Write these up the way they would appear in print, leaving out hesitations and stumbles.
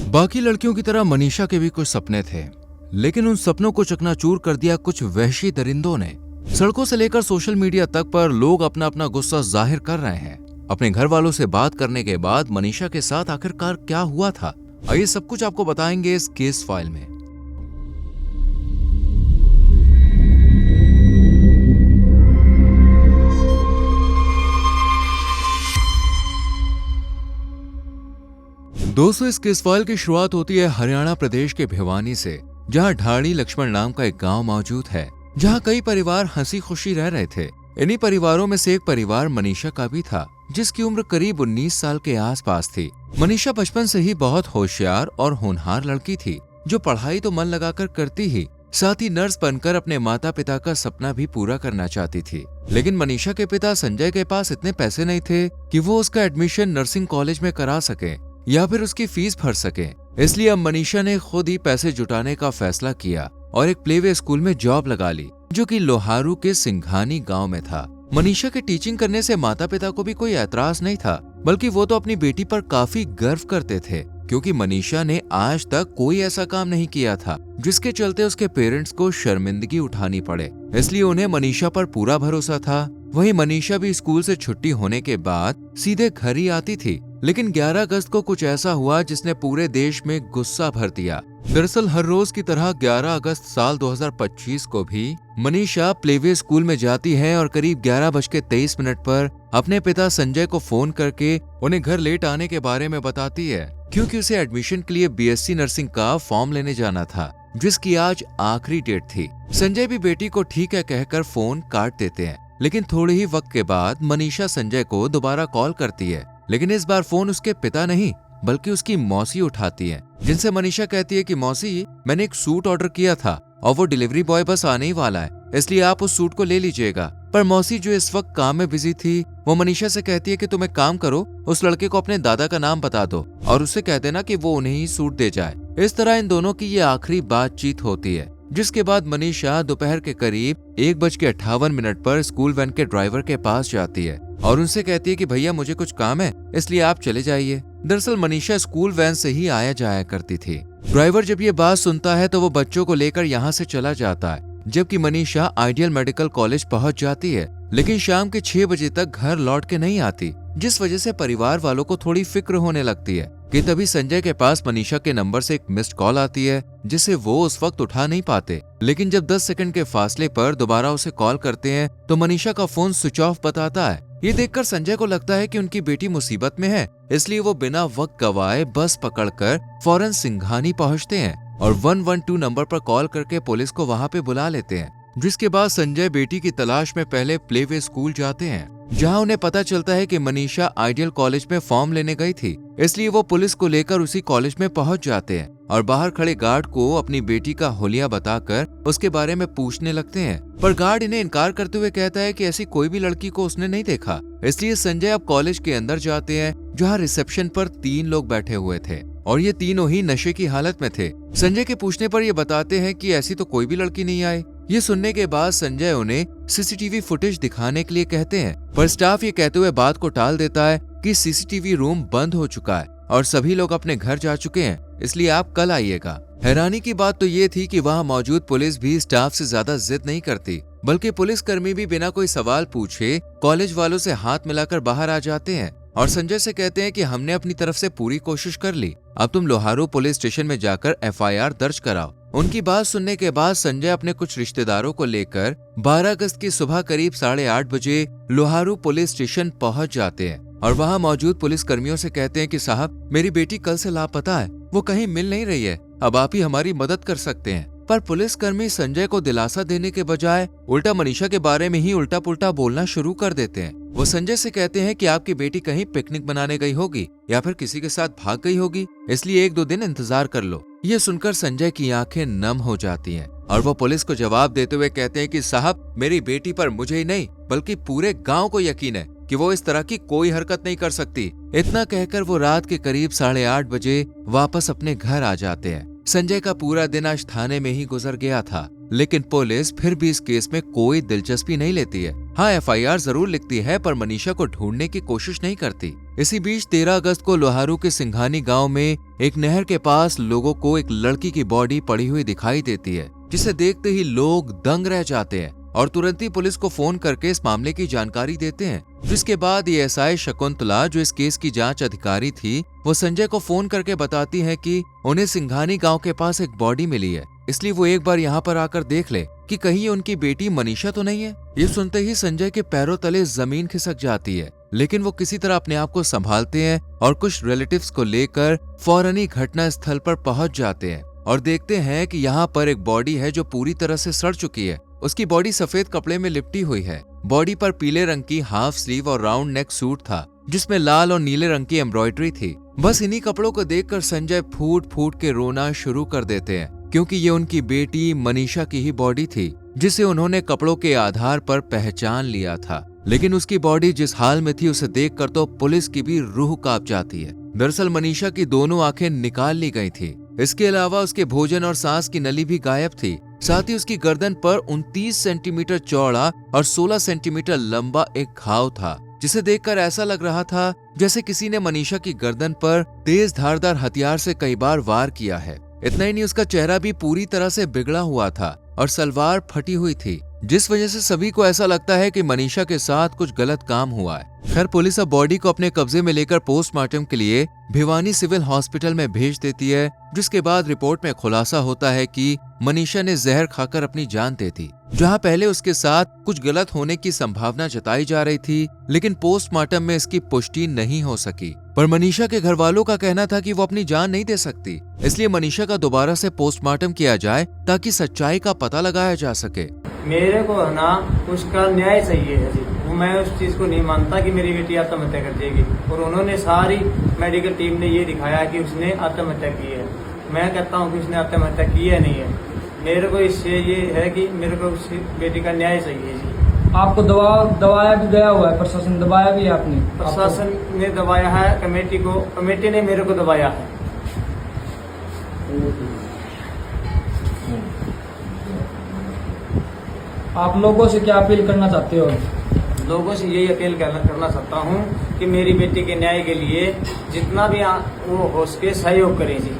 बाकी लड़कियों की तरह मनीषा के भी कुछ सपने थे, लेकिन उन सपनों को चकनाचूर कर दिया कुछ वहशी दरिंदों ने। सड़कों से लेकर सोशल मीडिया तक पर लोग अपना अपना गुस्सा जाहिर कर रहे हैं। अपने घर वालों से बात करने के बाद मनीषा के साथ आखिरकार क्या हुआ था, आइए सब कुछ आपको बताएंगे इस केस फाइल में। दोस्तों, इस केस फाइल की शुरुआत होती है हरियाणा प्रदेश के भिवानी से, जहां ढाड़ी लक्ष्मण नाम का एक गांव मौजूद है, जहां कई परिवार हंसी खुशी रह रहे थे। इन्हीं परिवारों में से एक परिवार मनीषा का भी था, जिसकी उम्र करीब 19 साल के आसपास थी। मनीषा बचपन से ही बहुत होशियार और होनहार लड़की थी, जो पढ़ाई तो मन लगाकर करती ही, साथ ही नर्स बनकर अपने माता पिता का सपना भी पूरा करना चाहती थी। लेकिन मनीषा के पिता संजय के पास इतने पैसे नहीं थे कि वो उसका एडमिशन नर्सिंग कॉलेज में करा सके या फिर उसकी फीस भर सके। इसलिए अब मनीषा ने खुद ही पैसे जुटाने का फैसला किया और एक प्लेवे स्कूल में जॉब लगा ली, जो कि लोहारू के सिंघानी गांव में था। मनीषा के टीचिंग करने से माता पिता को भी कोई ऐतराज नहीं था, बल्कि वो तो अपनी बेटी पर काफी गर्व करते थे, क्योंकि मनीषा ने आज तक कोई ऐसा काम नहीं किया था जिसके चलते उसके पेरेंट्स को शर्मिंदगी उठानी पड़े। इसलिए उन्हें मनीषा पर पूरा भरोसा था। वहीं मनीषा भी स्कूल से छुट्टी होने के बाद सीधे घर ही आती थी। लेकिन 11 अगस्त को कुछ ऐसा हुआ जिसने पूरे देश में गुस्सा भर दिया। दरअसल हर रोज की तरह 11 अगस्त साल 2025 को भी मनीषा प्लेवे स्कूल में जाती है और करीब 11:23 पर अपने पिता संजय को फोन करके उन्हें घर लेट आने के बारे में बताती है, क्योंकि उसे एडमिशन के लिए बीएससी नर्सिंग का फॉर्म लेने जाना था, जिसकी आज आखिरी डेट थी। संजय भी बेटी को ठीक है कहकर फोन काट देते हैं। लेकिन थोड़े ही वक्त के बाद मनीषा संजय को दोबारा कॉल करती है, लेकिन इस बार फोन उसके पिता नहीं बल्कि उसकी मौसी उठाती है, जिनसे मनीषा कहती है कि मौसी, मैंने एक सूट ऑर्डर किया था और वो डिलीवरी बॉय बस आने ही वाला है, इसलिए आप उस सूट को ले लीजिएगा। पर मौसी, जो इस वक्त काम में बिजी थी, वो मनीषा से कहती है कि तुम एक काम करो, उस लड़के को अपने दादा का नाम बता दो और उससे कह देना कि वो उन्हें ही सूट दे जाए। इस तरह इन दोनों की ये आखिरी बातचीत होती है, जिसके बाद मनीषा दोपहर के करीब 1:58 पर स्कूल वैन के ड्राइवर के पास जाती है और उनसे कहती है कि भैया मुझे कुछ काम है, इसलिए आप चले जाइए। दरअसल मनीषा स्कूल वैन से ही आया जाया करती थी। ड्राइवर जब ये बात सुनता है तो वो बच्चों को लेकर यहाँ से चला जाता है, जबकि मनीषा आइडियल मेडिकल कॉलेज पहुंच जाती है, लेकिन शाम के 6 बजे तक घर लौट के नहीं आती, जिस वजह से परिवार वालों को थोड़ी फिक्र होने लगती है कि तभी संजय के पास मनीषा के नंबर से एक मिस्ड कॉल आती है, जिसे वो उस वक्त उठा नहीं पाते। लेकिन जब 10 सेकंड के फासले पर दोबारा उसे कॉल करते हैं तो मनीषा का फोन स्विच ऑफ बताता है। ये देखकर संजय को लगता है कि उनकी बेटी मुसीबत में है, इसलिए वो बिना वक्त गवाए बस पकड़कर फौरन सिंघानी पहुंचते हैं और 112 नंबर पर कॉल करके पुलिस को वहां पे बुला लेते हैं। जिसके बाद संजय बेटी की तलाश में पहले प्लेवे स्कूल जाते हैं, जहां उन्हें पता चलता है कि मनीषा आइडियल कॉलेज में फॉर्म लेने गई थी, इसलिए वो पुलिस को लेकर उसी कॉलेज में पहुंच जाते हैं और बाहर खड़े गार्ड को अपनी बेटी का हुलिया बताकर उसके बारे में पूछने लगते हैं। पर गार्ड इन्हें इनकार करते हुए कहता है कि ऐसी कोई भी लड़की को उसने नहीं देखा। इसलिए संजय अब कॉलेज के अंदर जाते हैं, जहाँ रिसेप्शन पर 3 लोग बैठे हुए थे और ये तीनों ही नशे की हालत में थे। संजय के पूछने पर ये बताते हैं कि ऐसी तो कोई भी लड़की नहीं आई। ये सुनने के बाद संजय उन्हें सीसीटीवी फुटेज दिखाने के लिए कहते हैं, पर स्टाफ ये कहते हुए बात को टाल देता है कि सीसीटीवी रूम बंद हो चुका है और सभी लोग अपने घर जा चुके हैं, इसलिए आप कल आइएगा। हैरानी की बात तो ये थी कि वहाँ मौजूद पुलिस भी स्टाफ से ज्यादा जिद नहीं करती, बल्कि पुलिसकर्मी भी बिना कोई सवाल पूछे कॉलेज वालों से हाथ मिलाकर बाहर आ जाते हैं और संजय से कहते हैं कि हमने अपनी तरफ से पूरी कोशिश कर ली, अब तुम लोहारू पुलिस स्टेशन में जाकर FIR दर्ज कराओ। उनकी बात सुनने के बाद संजय अपने कुछ रिश्तेदारों को लेकर 12 अगस्त की सुबह करीब 8:30 बजे लोहारू पुलिस स्टेशन पहुंच जाते हैं और वहां मौजूद पुलिस कर्मियों से कहते हैं कि साहब, मेरी बेटी कल से लापता है, वो कहीं मिल नहीं रही है, अब आप ही हमारी मदद कर सकते हैं। पर पुलिसकर्मी संजय को दिलासा देने के बजाय उल्टा मनीषा के बारे में ही उल्टा पुल्टा बोलना शुरू कर देते हैं। वो संजय से कहते हैं कि आपकी बेटी कहीं पिकनिक मनाने गई होगी या फिर किसी के साथ भाग गई होगी, इसलिए 1-2 दिन इंतजार कर लो। ये सुनकर संजय की आंखें नम हो जाती हैं और वो पुलिस को जवाब देते हुए कहते हैं कि साहब, मेरी बेटी पर मुझे ही नहीं बल्कि पूरे गाँव को यकीन है कि वो इस तरह की कोई हरकत नहीं कर सकती। इतना कहकर वो रात के करीब 8:30 बजे वापस अपने घर आ जाते हैं। संजय का पूरा दिन आज थाने में ही गुजर गया था लेकिन पुलिस फिर भी इस केस में कोई दिलचस्पी नहीं लेती है। हाँ, एफआईआर जरूर लिखती है पर मनीषा को ढूंढने की कोशिश नहीं करती। इसी बीच 13 अगस्त को लोहारू के सिंघानी गांव में एक नहर के पास लोगों को एक लड़की की बॉडी पड़ी हुई दिखाई देती है, जिसे देखते ही लोग दंग रह जाते हैं और तुरंत ही पुलिस को फोन करके इस मामले की जानकारी देते हैं। जिसके बाद ये एसआई शकुंतला, जो इस केस की जांच अधिकारी थी, वो संजय को फोन करके बताती है कि उन्हें सिंघानी गांव के पास एक बॉडी मिली है, इसलिए वो एक बार यहाँ पर आकर देख ले कि कहीं उनकी बेटी मनीषा तो नहीं है। ये सुनते ही संजय के पैरों तले जमीन खिसक जाती है, लेकिन वो किसी तरह अपने आप को संभालते हैं और कुछ रिलेटिव्स को लेकर फौरन ही घटना स्थल पर पहुंच जाते हैं और देखते हैं कि यहाँ पर एक बॉडी है जो पूरी तरह से सड़ चुकी है। उसकी बॉडी सफेद कपड़े में लिपटी हुई है। बॉडी पर पीले रंग की हाफ स्लीव और राउंड नेक सूट था, जिसमें लाल और नीले रंग की एम्ब्रॉयडरी थी। बस इन्हीं कपड़ों को देखकर संजय फूट फूट के रोना शुरू कर देते हैं, क्योंकि ये उनकी बेटी मनीषा की ही बॉडी थी, जिसे उन्होंने कपड़ों के आधार पर पहचान लिया था। लेकिन उसकी बॉडी जिस हाल में थी उसे देखकर तो पुलिस की भी रूह कांप जाती है। दरअसल मनीषा की दोनों आंखें निकाल ली गई थी। इसके अलावा उसके भोजन और सांस की नली भी गायब थी। साथ ही उसकी गर्दन पर 29 सेंटीमीटर चौड़ा और 16 सेंटीमीटर लंबा एक घाव था, जिसे देखकर ऐसा लग रहा था जैसे किसी ने मनीषा की गर्दन पर तेज धारदार हथियार से कई बार वार किया है। इतना ही नहीं, उसका चेहरा भी पूरी तरह से बिगड़ा हुआ था और सलवार फटी हुई थी, जिस वजह से सभी को ऐसा लगता है कि मनीषा के साथ कुछ गलत काम हुआ है। खैर, पुलिस अब बॉडी को अपने कब्जे में लेकर पोस्टमार्टम के लिए भिवानी सिविल हॉस्पिटल में भेज देती है, जिसके बाद रिपोर्ट में खुलासा होता है कि मनीषा ने जहर खाकर अपनी जान दे दी। जहां पहले उसके साथ कुछ गलत होने की संभावना जताई जा रही थी, लेकिन पोस्टमार्टम में इसकी पुष्टि नहीं हो सकी। पर मनीषा के घर वालों का कहना था कि वो अपनी जान नहीं दे सकती, इसलिए मनीषा का दोबारा से पोस्टमार्टम किया जाए ताकि सच्चाई का पता लगाया जा सके। मेरे को है ना उसका न्याय चाहिए है जी। मैं उस चीज को नहीं मानता कि मेरी बेटी आत्महत्या कर देगी, और उन्होंने सारी मेडिकल टीम ने ये दिखाया कि उसने आत्महत्या की है। मैं कहता हूँ कि उसने आत्महत्या की है नहीं है। मेरे को इससे ये है कि मेरे को उस बेटी का न्याय चाहिए जी। आपको दबाया भी गया हुआ है, प्रशासन दबाया भी है आपने? प्रशासन ने दबाया है, कमेटी ने मेरे को दबाया है। आप लोगों से क्या अपील करना चाहते हो? लोगों से यही अपील करना चाहता हूँ कि मेरी बेटी के न्याय के लिए जितना भी वो हो सके सहयोग करें जी।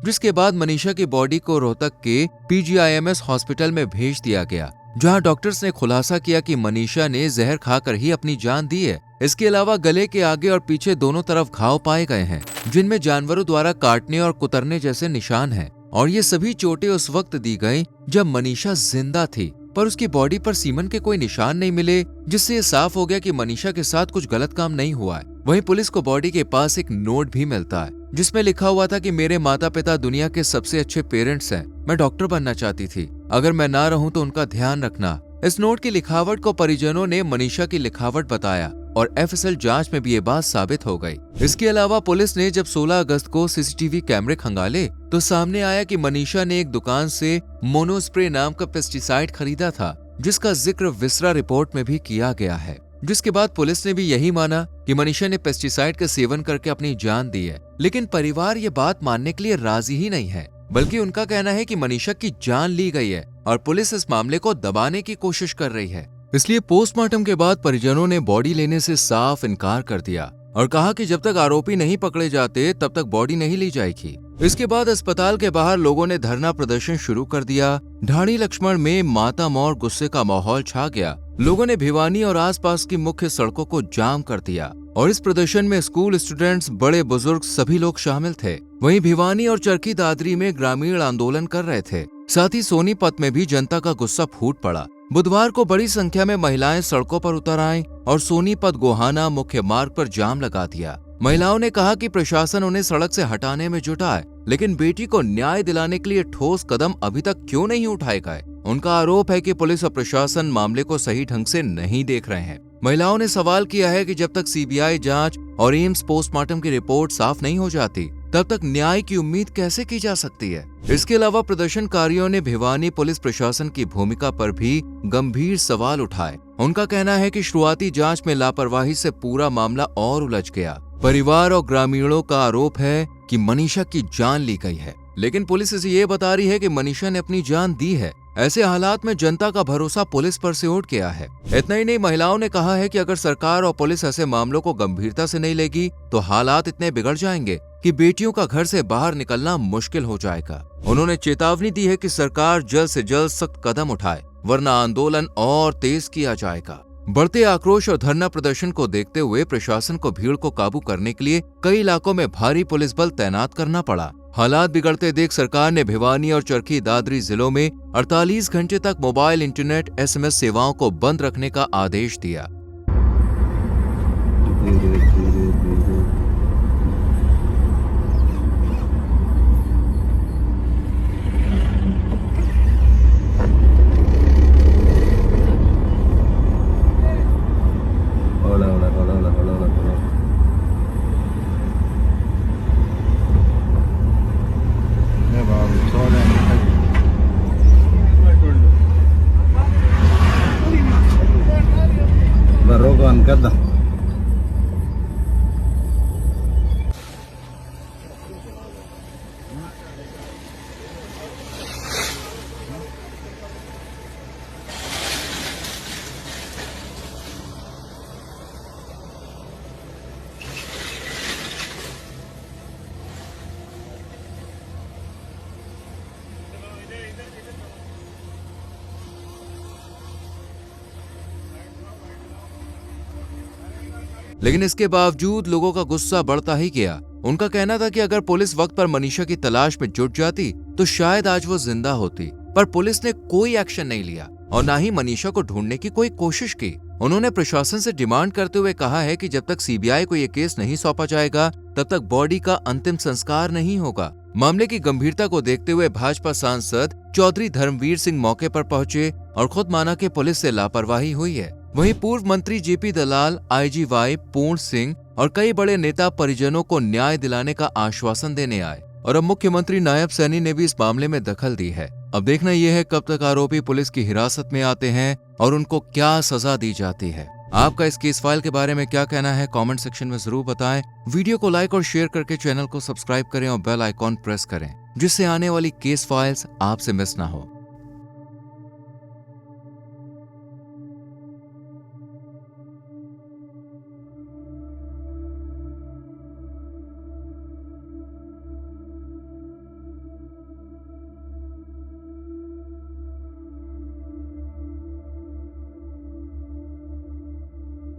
जिसके बाद मनीषा की बॉडी को रोहतक के पीजीआईएमएस हॉस्पिटल में भेज दिया गया, जहां डॉक्टर्स ने खुलासा किया कि मनीषा ने जहर खाकर ही अपनी जान दी है। इसके अलावा गले के आगे और पीछे दोनों तरफ घाव पाए गए हैं, जिनमें जानवरों द्वारा काटने और कुतरने जैसे निशान हैं। और ये सभी चोटें उस वक्त दी गई जब मनीषा जिंदा थी, पर उसकी बॉडी पर सीमन के कोई निशान नहीं मिले, जिससे ये साफ हो गया कि मनीषा के साथ कुछ गलत काम नहीं हुआ है। वहीं पुलिस को बॉडी के पास एक नोट भी मिलता है, जिसमें लिखा हुआ था कि मेरे माता पिता दुनिया के सबसे अच्छे पेरेंट्स हैं। मैं डॉक्टर बनना चाहती थी, अगर मैं ना रहूं तो उनका ध्यान रखना। इस नोट की लिखावट को परिजनों ने मनीषा की लिखावट बताया और एफएसएल जांच में भी ये बात साबित हो गई। इसके अलावा पुलिस ने जब 16 अगस्त को सीसीटीवी कैमरे खंगाले तो सामने आया कि मनीषा ने एक दुकान से मोनोस्प्रे नाम का पेस्टिसाइड खरीदा था, जिसका जिक्र विसरा रिपोर्ट में भी किया गया है। जिसके बाद पुलिस ने भी यही माना कि मनीषा ने पेस्टिसाइड का सेवन करके अपनी जान दी है। लेकिन परिवार ये बात मानने के लिए राजी ही नहीं है, बल्कि उनका कहना है कि मनीषा की जान ली गई है और पुलिस इस मामले को दबाने की कोशिश कर रही है। इसलिए पोस्टमार्टम के बाद परिजनों ने बॉडी लेने से साफ इनकार कर दिया और कहा कि जब तक आरोपी नहीं पकड़े जाते तब तक बॉडी नहीं ली जाएगी। इसके बाद अस्पताल के बाहर लोगों ने धरना प्रदर्शन शुरू कर दिया। ढाणी लक्ष्मण में मातम और गुस्से का माहौल छा गया। लोगों ने भिवानी और आसपास की मुख्य सड़कों को जाम कर दिया और इस प्रदर्शन में स्कूल स्टूडेंट्स, बड़े बुजुर्ग सभी लोग शामिल थे। वहीं भिवानी और चरखी दादरी में ग्रामीण आंदोलन कर रहे थे। साथ ही सोनीपत में भी जनता का गुस्सा फूट पड़ा। बुधवार को बड़ी संख्या में महिलाएं सड़कों पर उतर आईं और सोनीपत गोहाना मुख्य मार्ग पर जाम लगा दिया। महिलाओं ने कहा कि प्रशासन उन्हें सड़क से हटाने में जुटा है, लेकिन बेटी को न्याय दिलाने के लिए ठोस कदम अभी तक क्यों नहीं उठाए गए। उनका आरोप है कि पुलिस और प्रशासन मामले को सही ढंग से नहीं देख रहे हैं। महिलाओं ने सवाल किया है कि जब तक सीबीआई जांच और एम्स पोस्टमार्टम की रिपोर्ट साफ नहीं हो जाती, तब तक न्याय की उम्मीद कैसे की जा सकती है। इसके अलावा प्रदर्शनकारियों ने भिवानी पुलिस प्रशासन की भूमिका पर भी गंभीर सवाल उठाए। उनका कहना है कि शुरुआती जांच में लापरवाही से पूरा मामला और उलझ गया। परिवार और ग्रामीणों का आरोप है कि मनीषा की जान ली गई है। लेकिन पुलिस इसे ये बता रही है कि मनीषा ने अपनी जान दी है। ऐसे हालात में जनता का भरोसा पुलिस पर से उठ गया है। इतना ही नहीं, महिलाओं ने कहा है कि अगर सरकार और पुलिस ऐसे मामलों को गंभीरता से नहीं लेगी तो हालात इतने बिगड़ जाएंगे कि बेटियों का घर से बाहर निकलना मुश्किल हो जाएगा। उन्होंने चेतावनी दी है कि सरकार जल्द से जल्द सख्त कदम उठाए, वरना आंदोलन और तेज किया जाएगा। बढ़ते आक्रोश और धरना प्रदर्शन को देखते हुए प्रशासन को भीड़ को काबू करने के लिए कई इलाकों में भारी पुलिस बल तैनात करना पड़ा। हालात बिगड़ते देख सरकार ने भिवानी और चरखी दादरी जिलों में 48 घंटे तक मोबाइल, इंटरनेट, SMS सेवाओं को बंद रखने का आदेश दिया। కదా लेकिन इसके बावजूद लोगों का गुस्सा बढ़ता ही गया। उनका कहना था कि अगर पुलिस वक्त पर मनीषा की तलाश में जुट जाती तो शायद आज वो जिंदा होती, पर पुलिस ने कोई एक्शन नहीं लिया और ना ही मनीषा को ढूंढने की कोई कोशिश की। उन्होंने प्रशासन से डिमांड करते हुए कहा है कि जब तक CBI को ये केस नहीं सौंपा जाएगा तब तक बॉडी का अंतिम संस्कार नहीं होगा। मामले की गंभीरता को देखते हुए भाजपा सांसद चौधरी धर्मवीर सिंह मौके पर पहुंचे और खुद माना कि पुलिस से लापरवाही हुई है। वहीं पूर्व मंत्री JP दलाल, IGY पूर्ण सिंह और कई बड़े नेता परिजनों को न्याय दिलाने का आश्वासन देने आए और अब मुख्यमंत्री नायब सैनी ने भी इस मामले में दखल दी है। अब देखना यह है कब तक आरोपी पुलिस की हिरासत में आते हैं और उनको क्या सजा दी जाती है। आपका इस केस फाइल के बारे में क्या कहना है कमेंट सेक्शन में जरूर बताएं। वीडियो को लाइक और शेयर करके चैनल को सब्सक्राइब करें और बेल आइकॉन प्रेस करें, जिससे आने वाली केस फाइल्स आपसे मिस ना हो।